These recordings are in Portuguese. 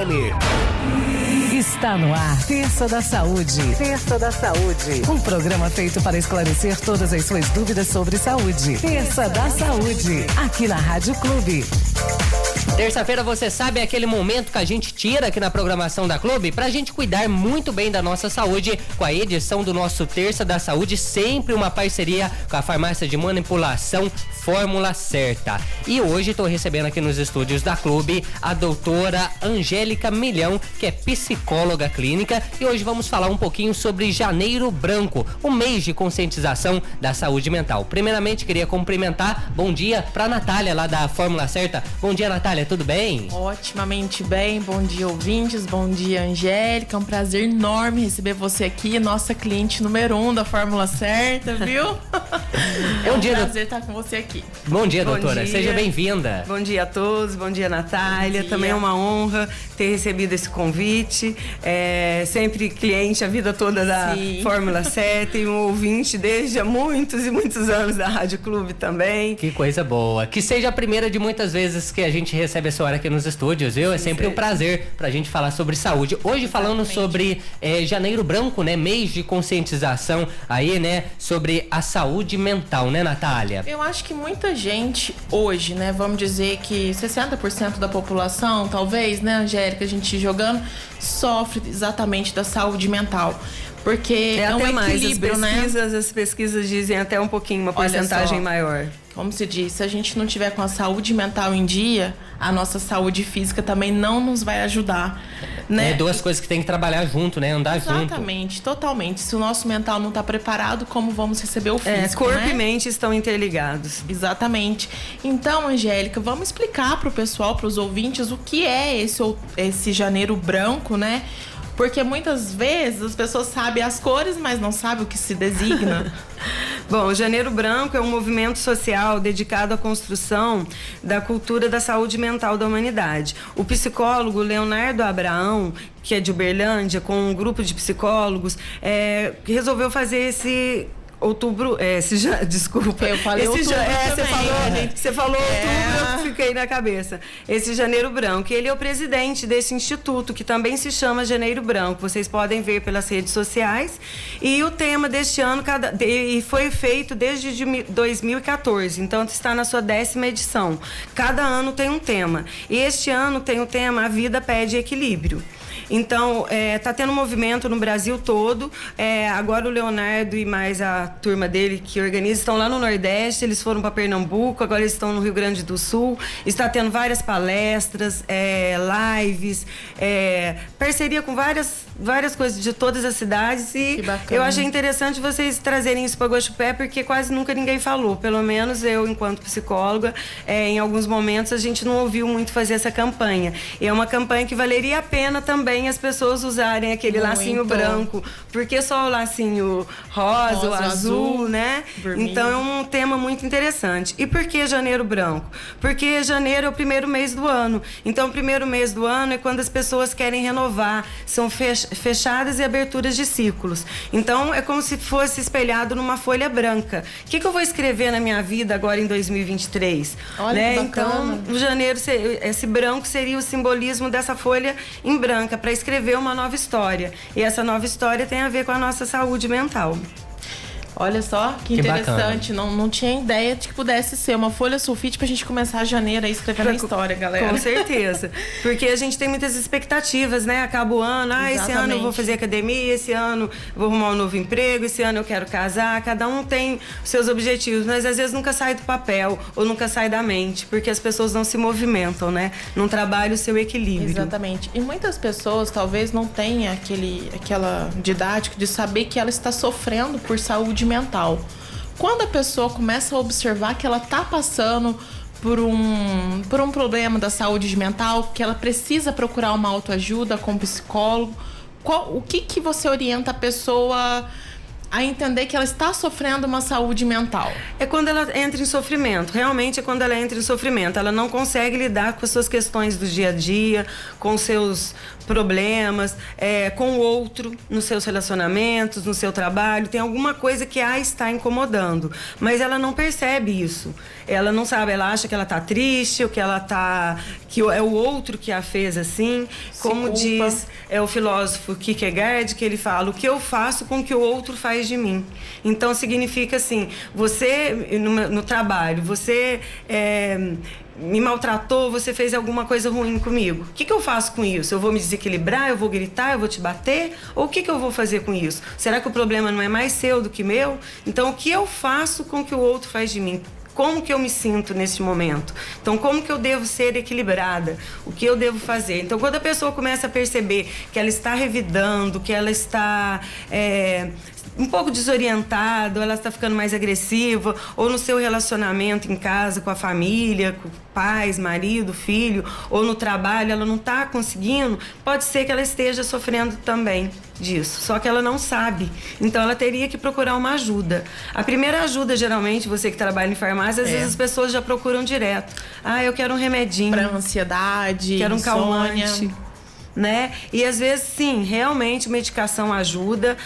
Goiânia. Está no ar, Terça da Saúde. Terça da Saúde. Um programa feito para esclarecer todas as suas dúvidas sobre saúde. Terça da Saúde, aqui na Rádio Clube. Terça-feira, você sabe, é aquele momento que a gente tira aqui na programação da Clube pra gente cuidar muito bem da nossa saúde, com a edição do nosso Terça da Saúde, sempre uma parceria com a farmácia de manipulação Fórmula Certa. E hoje estou recebendo aqui nos estúdios da Clube a doutora Angélica Milhão, que é psicóloga clínica, e hoje vamos falar um pouquinho sobre Janeiro Branco, o mês de conscientização da saúde mental. Primeiramente, queria cumprimentar, bom dia pra Natália, lá da Fórmula Certa. Bom dia, Natália, tudo bem? Otimamente bem, bom dia ouvintes, bom dia Angélica, é um prazer enorme receber você aqui, nossa cliente número 1 da Fórmula Certa, viu? É um prazer estar com você aqui. Bom dia, Bom doutora, dia. Seja bem-vinda. Bom dia a todos, bom dia Natália, Bom dia. também é uma honra ter recebido esse convite, sempre cliente a vida toda da Sim. Fórmula Certa e um ouvinte desde há muitos e muitos anos da Rádio Clube também. Que coisa boa. Que seja a primeira de muitas vezes que a gente recebe a senhora aqui nos estúdios, viu? É sempre um prazer pra gente falar sobre saúde. Hoje falando sobre Janeiro Branco, né? Mês de conscientização aí, né? Sobre a saúde mental, né, Natália? Eu acho que muita gente hoje, né, vamos dizer que 60% da população, talvez, né, Angélica, a gente jogando, sofre exatamente da saúde mental. Porque é um até mais, equilíbrio, as pesquisas dizem até um pouquinho, uma Olha porcentagem só. maior. Como se diz, se a gente não tiver com a saúde mental em dia, a nossa saúde física também não nos vai ajudar, né? É duas coisas que tem que trabalhar junto, né? Andar junto. Exatamente, totalmente. Se o nosso mental não está preparado, como vamos receber o físico, Corpo né? e mente estão interligados. Exatamente. Então, Angélica, vamos explicar para o pessoal, para os ouvintes, o que é esse Janeiro Branco, né? Porque muitas vezes as pessoas sabem as cores, mas não sabem o que se designa. Bom, o Janeiro Branco é um movimento social dedicado à construção da cultura da saúde mental da humanidade. O psicólogo Leonardo Abraão, que é de Uberlândia, com um grupo de psicólogos, resolveu fazer esse outubro, desculpa. Eu falei outubro também, você falou outubro, eu fiquei na cabeça. Esse Janeiro Branco, ele é o presidente desse instituto, que também se chama Janeiro Branco. Vocês podem ver pelas redes sociais. E o tema deste ano foi feito desde 2014, então está na sua 10ª edição. Cada ano tem um tema. E este ano tem o tema A Vida Pede Equilíbrio. Então, tá tendo um movimento no Brasil todo. Agora o Leonardo e mais a turma dele que organiza estão lá no Nordeste, eles foram para Pernambuco, agora eles estão no Rio Grande do Sul. Está tendo várias palestras, lives, parceria com várias coisas de todas as cidades. E eu achei interessante vocês trazerem isso para Guaxupé, porque quase nunca ninguém falou. Pelo menos eu, enquanto psicóloga, em alguns momentos a gente não ouviu muito fazer essa campanha. E é uma campanha que valeria a pena também as pessoas usarem aquele lacinho branco, porque só o lacinho rosa ou azul, né? Vermelho. Então é um tema muito interessante. E por que Janeiro Branco? Porque janeiro é o primeiro mês do ano. Então o primeiro mês do ano é quando as pessoas querem renovar, são fechadas e aberturas de ciclos. Então é como se fosse espelhado numa folha branca. O que eu vou escrever na minha vida agora em 2023? Olha, né? que bacana. Então o janeiro, esse branco seria o simbolismo dessa folha em branca, para escrever uma nova história. E essa nova história tem a ver com a nossa saúde mental. Olha só, que interessante. Não tinha ideia de que pudesse ser uma folha sulfite pra gente começar janeiro aí escrevendo a história, galera. Com certeza. Porque a gente tem muitas expectativas, né? Acaba o ano, esse ano eu vou fazer academia, esse ano eu vou arrumar um novo emprego, esse ano eu quero casar. Cada um tem os seus objetivos, mas às vezes nunca sai do papel ou nunca sai da mente, porque as pessoas não se movimentam, né? Não trabalham o seu equilíbrio. Exatamente. E muitas pessoas talvez não tenham aquela didática de saber que ela está sofrendo por saúde mental. Quando a pessoa começa a observar que ela está passando por um problema da saúde mental, que ela precisa procurar uma autoajuda com um psicólogo, o que você orienta a pessoa a entender que ela está sofrendo uma saúde mental? É quando ela entra em sofrimento. Realmente é quando ela entra em sofrimento. Ela não consegue lidar com as suas questões do dia a dia, com seus problemas, com o outro, nos seus relacionamentos, no seu trabalho. Tem alguma coisa que a está incomodando, mas ela não percebe isso. Ela não sabe, ela acha que ela está triste, ou que ela tá, que é o outro que a fez assim. Como diz o filósofo Kierkegaard, que ele fala: o que eu faço com o que o outro faz de mim. Então significa assim, você no trabalho, você me maltratou, você fez alguma coisa ruim comigo. O que eu faço com isso? Eu vou me desequilibrar, eu vou gritar, eu vou te bater? Ou o que eu vou fazer com isso? Será que o problema não é mais seu do que meu? Então, o que eu faço com o que o outro faz de mim? Como que eu me sinto nesse momento? Então, como que eu devo ser equilibrada? O que eu devo fazer? Então, quando a pessoa começa a perceber que ela está revidando, que ela está um pouco desorientada, ou ela está ficando mais agressiva, ou no seu relacionamento em casa, com a família, com pais, marido, filho, ou no trabalho, ela não está conseguindo, pode ser que ela esteja sofrendo também disso, só que ela não sabe. Então ela teria que procurar uma ajuda. A primeira ajuda, geralmente, você que trabalha em farmácia, às vezes as pessoas já procuram direto. Eu quero um remedinho para ansiedade, quero um insônia, calmante, né? E às vezes, sim, realmente medicação ajuda,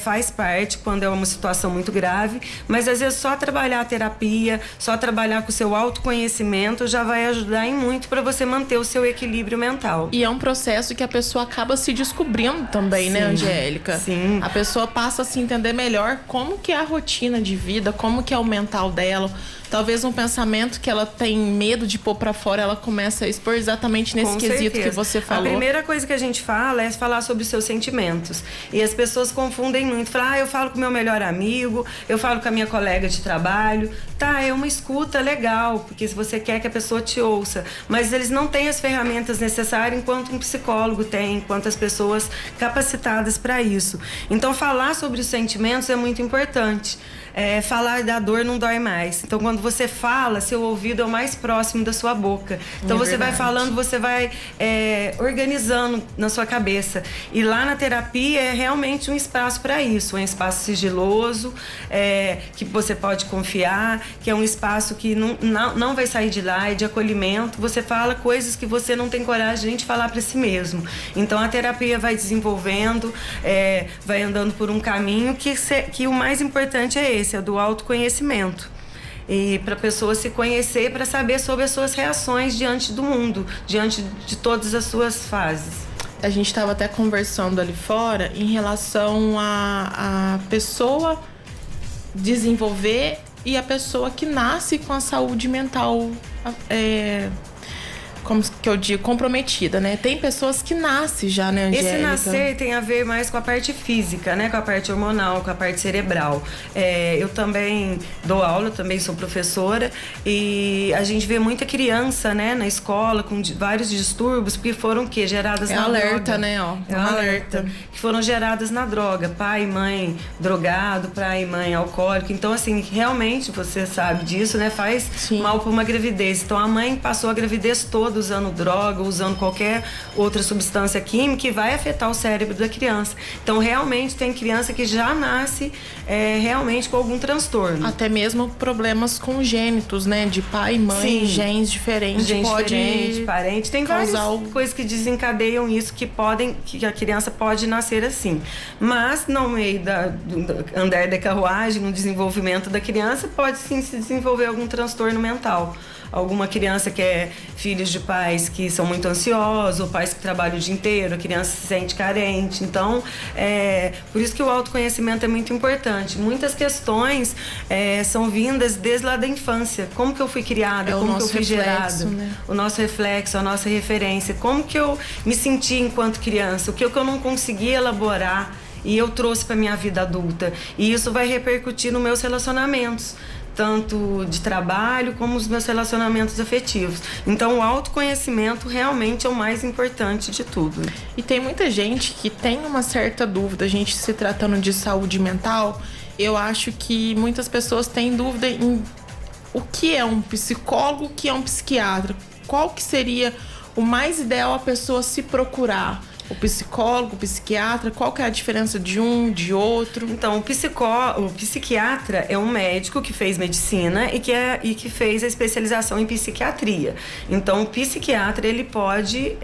faz parte quando é uma situação muito grave, mas às vezes só trabalhar a terapia, só trabalhar com o seu autoconhecimento já vai ajudar em muito para você manter o seu equilíbrio mental. E é um processo que a pessoa acaba se descobrindo também, sim, né, Angélica? Sim. A pessoa passa a se entender melhor como que é a rotina de vida, como que é o mental dela. Talvez um pensamento que ela tem medo de pôr pra fora, ela começa a expor exatamente nesse quesito que você falou. A primeira coisa que a gente fala é falar sobre os seus sentimentos. E as pessoas confundem muito. Falam, eu falo com o meu melhor amigo, eu falo com a minha colega de trabalho. Tá, é uma escuta legal, porque se você quer que a pessoa te ouça. Mas eles não têm as ferramentas necessárias enquanto um psicólogo tem, enquanto as pessoas capacitadas para isso. Então, falar sobre os sentimentos é muito importante. Falar da dor não dói mais. Então, quando você fala, seu ouvido é o mais próximo da sua boca. Então, você vai falando, você vai organizando na sua cabeça. E lá na terapia é realmente um espaço para isso. É um espaço sigiloso, que você pode confiar, que é um espaço que não vai sair de lá, é de acolhimento. Você fala coisas que você não tem coragem de falar para si mesmo. Então, a terapia vai desenvolvendo, vai andando por um caminho que o mais importante é esse, é do autoconhecimento. E para a pessoa se conhecer, para saber sobre as suas reações diante do mundo, diante de todas as suas fases. A gente estava até conversando ali fora em relação a pessoa desenvolver e a pessoa que nasce com a saúde mental, como que eu digo, comprometida, né? Tem pessoas que nascem já, né, Angélica? Esse nascer tem a ver mais com a parte física, né? Com a parte hormonal, com a parte cerebral. Eu também dou aula, também sou professora, e a gente vê muita criança, né, na escola com vários distúrbios que foram geradas na alerta, droga. Né? Ó, um alerta. Que foram geradas na droga. Pai e mãe drogado, pai e mãe alcoólico. Então, assim, realmente, você sabe disso, né? Faz mal para uma gravidez. Então, a mãe passou a gravidez toda usando droga, usando qualquer outra substância química que vai afetar o cérebro da criança. Então, realmente, tem criança que já nasce realmente com algum transtorno. Até mesmo problemas congênitos, né? De pai e mãe, genes diferentes. Diferente, parente. Tem várias coisas que desencadeiam isso, que a criança pode nascer assim. Mas, no meio do andar da carruagem, no desenvolvimento da criança, pode sim se desenvolver algum transtorno mental. Alguma criança que é filhos de pais que são muito ansiosos, ou pais que trabalham o dia inteiro, a criança se sente carente. Então, por isso que o autoconhecimento é muito importante. Muitas questões são vindas desde lá da infância. Como que eu fui criada, como que eu fui gerada, né? O nosso reflexo, a nossa referência. Como que eu me senti enquanto criança, o que eu não conseguia elaborar e eu trouxe para minha vida adulta. E isso vai repercutir nos meus relacionamentos, tanto de trabalho como os meus relacionamentos afetivos. Então, o autoconhecimento realmente é o mais importante de tudo. E tem muita gente que tem uma certa dúvida, a gente se tratando de saúde mental, eu acho que muitas pessoas têm dúvida em o que é um psicólogo, o que é um psiquiatra. Qual que seria o mais ideal a pessoa se procurar? o psicólogo, o psiquiatra, qual que é a diferença de um, de outro? Então, o psiquiatra é um médico que fez medicina e que fez a especialização em psiquiatria. Então, o psiquiatra, ele pode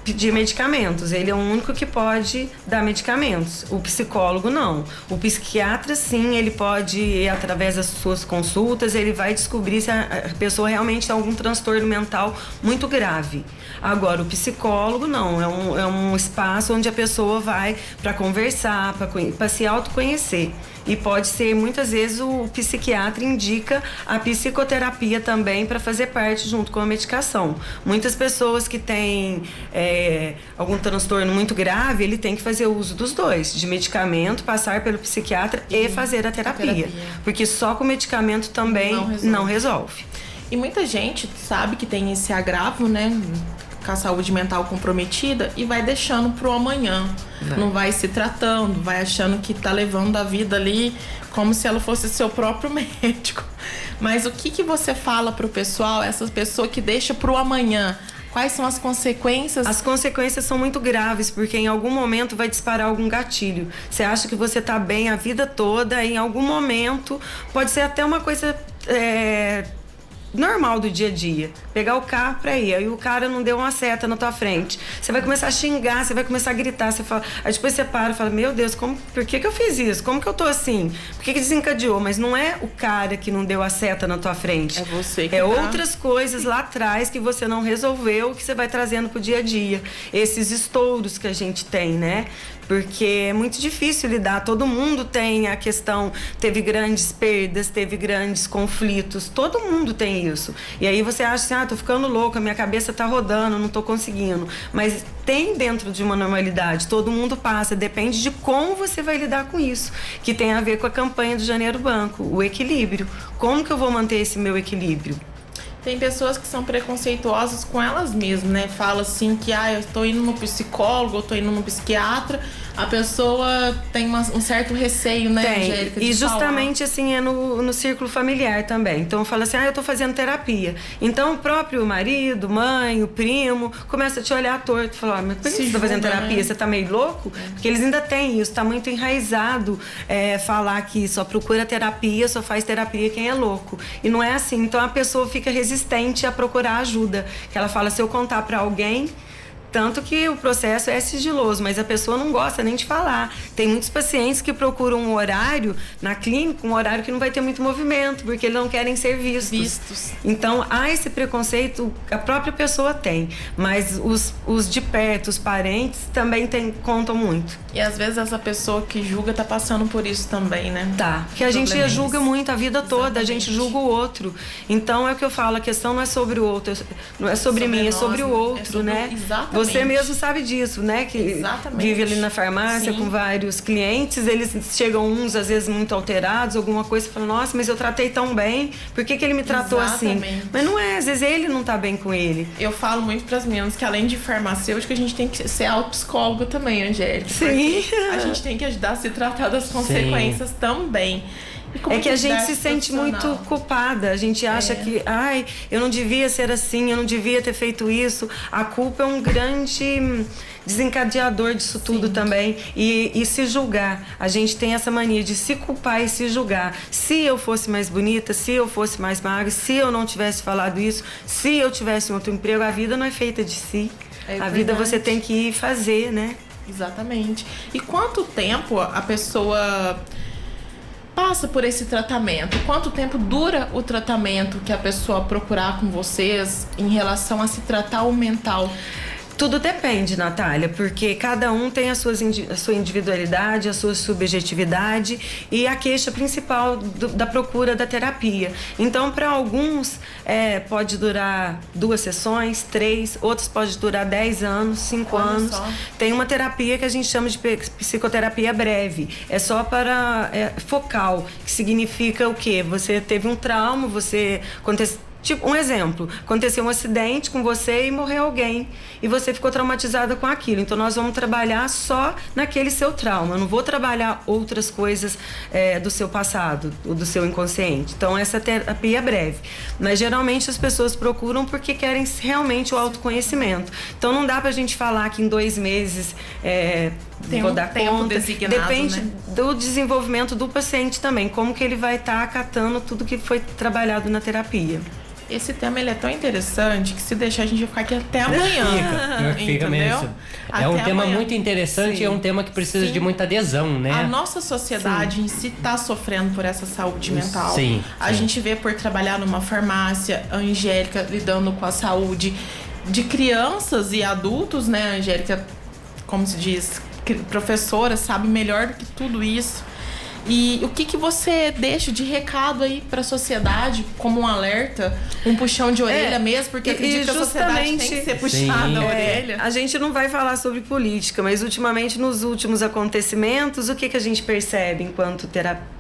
pedir medicamentos, ele é o único que pode dar medicamentos. O psicólogo não. O psiquiatra sim, ele pode, através das suas consultas, ele vai descobrir se a pessoa realmente tem algum transtorno mental muito grave. Agora, o psicólogo não, é um espaço onde a pessoa vai para conversar, para se autoconhecer. E pode ser, muitas vezes, o psiquiatra indica a psicoterapia também para fazer parte junto com a medicação. Muitas pessoas que têm algum transtorno muito grave, ele tem que fazer uso dos dois, de medicamento, passar pelo psiquiatra e fazer a terapia. Porque só com medicamento também não resolve. E muita gente sabe que tem esse agravo, né? Com a saúde mental comprometida e vai deixando pro amanhã. Não vai se tratando, vai achando que tá levando a vida ali como se ela fosse seu próprio médico. Mas o que você fala pro pessoal, essa pessoa que deixa pro amanhã? Quais são as consequências? As consequências são muito graves, porque em algum momento vai disparar algum gatilho. Você acha que você tá bem a vida toda, e em algum momento pode ser até uma coisa normal do dia a dia. Pegar o carro pra ir, aí o cara não deu uma seta na tua frente. Você vai começar a xingar, você vai começar a gritar, você fala, aí depois você para e fala, meu Deus, por que eu fiz isso? Como que eu tô assim? Por que desencadeou? Mas não é o cara que não deu a seta na tua frente. É você que outras coisas lá atrás que você não resolveu, que você vai trazendo pro dia a dia. Esses estouros que a gente tem, né? Porque é muito difícil lidar. Todo mundo tem a questão, teve grandes perdas, teve grandes conflitos. Todo mundo tem isso. E aí você acha assim, tô ficando louca, minha cabeça tá rodando, não tô conseguindo. Mas tem dentro de uma normalidade, todo mundo passa, depende de como você vai lidar com isso. Que tem a ver com a campanha do Janeiro Branco, o equilíbrio. Como que eu vou manter esse meu equilíbrio? Tem pessoas que são preconceituosas com elas mesmas, né? Fala assim que, eu tô indo no psicólogo, eu tô indo no psiquiatra. A pessoa tem um certo receio, né, Angélica? E justamente assim é no círculo familiar também. Então fala assim, eu tô fazendo terapia. Então o próprio marido, mãe, o primo, começa a te olhar torto e fala, mas por que você tá fazendo terapia? Você tá meio louco? Porque eles ainda têm isso, tá muito enraizado falar que só procura terapia, só faz terapia quem é louco. E não é assim. Então a pessoa fica resistente a procurar ajuda. Que ela fala, se eu contar pra alguém... Tanto que o processo é sigiloso, mas a pessoa não gosta nem de falar. Tem muitos pacientes que procuram um horário na clínica, um horário que não vai ter muito movimento, porque eles não querem ser vistos. Então, há esse preconceito, a própria pessoa tem, mas os de perto, os parentes, também contam muito. E às vezes essa pessoa que julga tá passando por isso também, né? Tá, porque a gente julga muito a vida toda, a gente julga o outro. Então, é o que eu falo, a questão não é sobre o outro, não é sobre mim, é sobre o outro, né? Exatamente. Você mesmo sabe disso, né? Que vive ali na farmácia com vários clientes, eles chegam uns às vezes muito alterados, alguma coisa, e falam, nossa, mas eu tratei tão bem, por que ele me tratou assim? Mas não é, às vezes ele não tá bem com ele. Eu falo muito pras meninas que além de farmacêutica, a gente tem que ser autopsicóloga também, Angélica. Sim. A gente tem que ajudar a se tratar das consequências também. É que a gente se sente muito culpada, a gente acha que, eu não devia ser assim, eu não devia ter feito isso. A culpa é um grande desencadeador disso tudo também. E se julgar, a gente tem essa mania de se culpar e se julgar. Se eu fosse mais bonita, se eu fosse mais magra, se eu não tivesse falado isso, se eu tivesse um outro emprego, a vida não é feita de si. A vida você tem que ir fazer, né? Exatamente. E quanto tempo a pessoa passa por esse tratamento? Quanto tempo dura o tratamento que a pessoa procurar com vocês em relação a se tratar o mental? Tudo depende, Natália, porque cada um tem a sua individualidade, a sua subjetividade e a queixa principal da procura da terapia. Então, para alguns, pode durar 2 sessões, 3, outros pode durar 10 anos, 5 anos. Só. Tem uma terapia que a gente chama de psicoterapia breve. É só para focal, que significa o quê? Você teve um trauma, quando Tipo, um exemplo, aconteceu um acidente com você e morreu alguém, e você ficou traumatizada com aquilo. Então, nós vamos trabalhar só naquele seu trauma. Eu não vou trabalhar outras coisas do seu passado, do seu inconsciente. Então, essa terapia é breve. Mas, geralmente, as pessoas procuram porque querem realmente o autoconhecimento. Então, não dá pra gente falar que em 2 meses vou dar conta. Depende, né, do desenvolvimento do paciente também, como que ele vai estar acatando tudo que foi trabalhado na terapia. Esse tema ele é tão interessante que se deixar a gente vai ficar aqui até amanhã. Fica mesmo. É um tema muito interessante. Sim. E é um tema que precisa de muita adesão, né? A nossa sociedade em si está sofrendo por essa saúde mental. Sim. A gente vê por trabalhar numa farmácia, a Angélica lidando com a saúde de crianças e adultos, né? A Angélica, como se diz, professora, sabe melhor do que tudo isso. E o que você deixa de recado aí para a sociedade, como um alerta, um puxão de orelha mesmo, porque acredito que a sociedade tem que ser puxada a orelha. A gente não vai falar sobre política, mas ultimamente, nos últimos acontecimentos, o que a gente percebe enquanto terapeuta?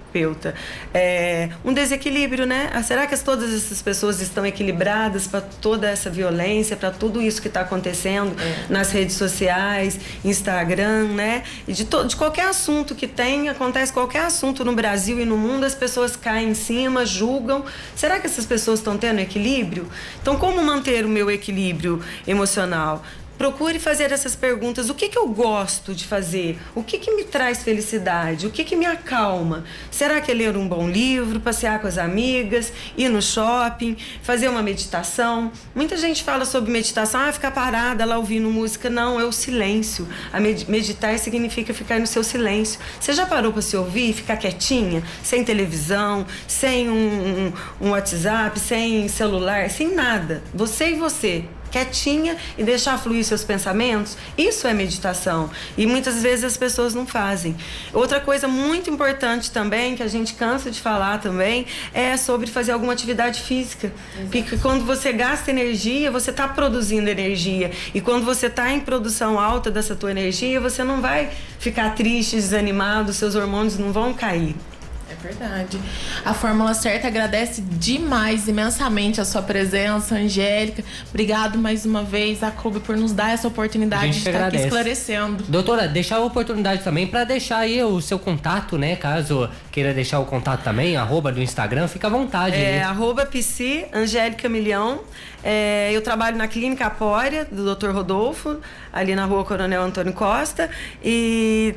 Um desequilíbrio, né? Será que todas essas pessoas estão equilibradas para toda essa violência, para tudo isso que está acontecendo nas redes sociais, Instagram, né? E de qualquer assunto que tem, acontece qualquer assunto no Brasil e no mundo, as pessoas caem em cima, julgam. Será que essas pessoas estão tendo equilíbrio? Então, como manter o meu equilíbrio emocional? Procure fazer essas perguntas. O que eu gosto de fazer? O que me traz felicidade? O que me acalma? Será que é ler um bom livro, passear com as amigas, ir no shopping, fazer uma meditação? Muita gente fala sobre meditação, ficar parada lá ouvindo música. Não, é o silêncio. Meditar significa ficar no seu silêncio. Você já parou para se ouvir, ficar quietinha, sem televisão, sem um WhatsApp, sem celular, sem nada? Você e você. Quietinha e deixar fluir seus pensamentos, isso é meditação. E muitas vezes as pessoas não fazem. Outra coisa muito importante também, que a gente cansa de falar também, é sobre fazer alguma atividade física. Exato. Porque quando você gasta energia, você está produzindo energia. E quando você está em produção alta dessa tua energia, você não vai ficar triste, desanimado, seus hormônios não vão cair. É verdade. A Fórmula Certa agradece demais, imensamente a sua presença, Angélica. Obrigado mais uma vez à Clube por nos dar essa oportunidade de estar aqui esclarecendo. Doutora, deixar a oportunidade também para deixar aí o seu contato, né? Caso queira deixar o contato também, @ do Instagram, fica à vontade. @psi Angélica Milhão. Eu trabalho na Clínica Apória, do Dr. Rodolfo, ali na Rua Coronel Antônio Costa. E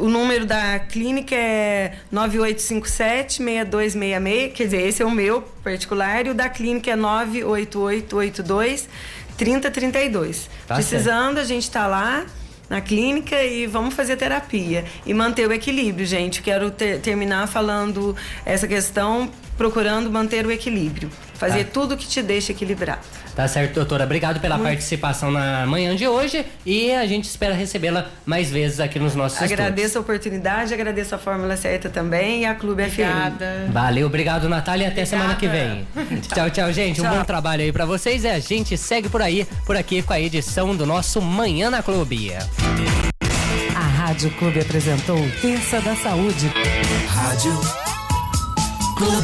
o número da clínica é 9857-6266. Quer dizer, esse é o meu particular. E o da clínica é 98882-3032. Precisando, a gente está lá na clínica e vamos fazer terapia. E manter o equilíbrio, gente. Quero terminar falando essa questão, procurando manter o equilíbrio. Fazer tudo que te deixa equilibrado. Tá certo, doutora. Obrigado pela participação na manhã de hoje e a gente espera recebê-la mais vezes aqui nos nossos estúdios. Agradeço a oportunidade, agradeço a Fórmula Certa também e a Clube FM. Valeu, obrigado, Natália. Até semana que vem. Tchau, tchau, gente. Um bom trabalho aí pra vocês e a gente segue por aqui com a edição do nosso Manhã na Clube. A Rádio Clube apresentou Terça da Saúde. Rádio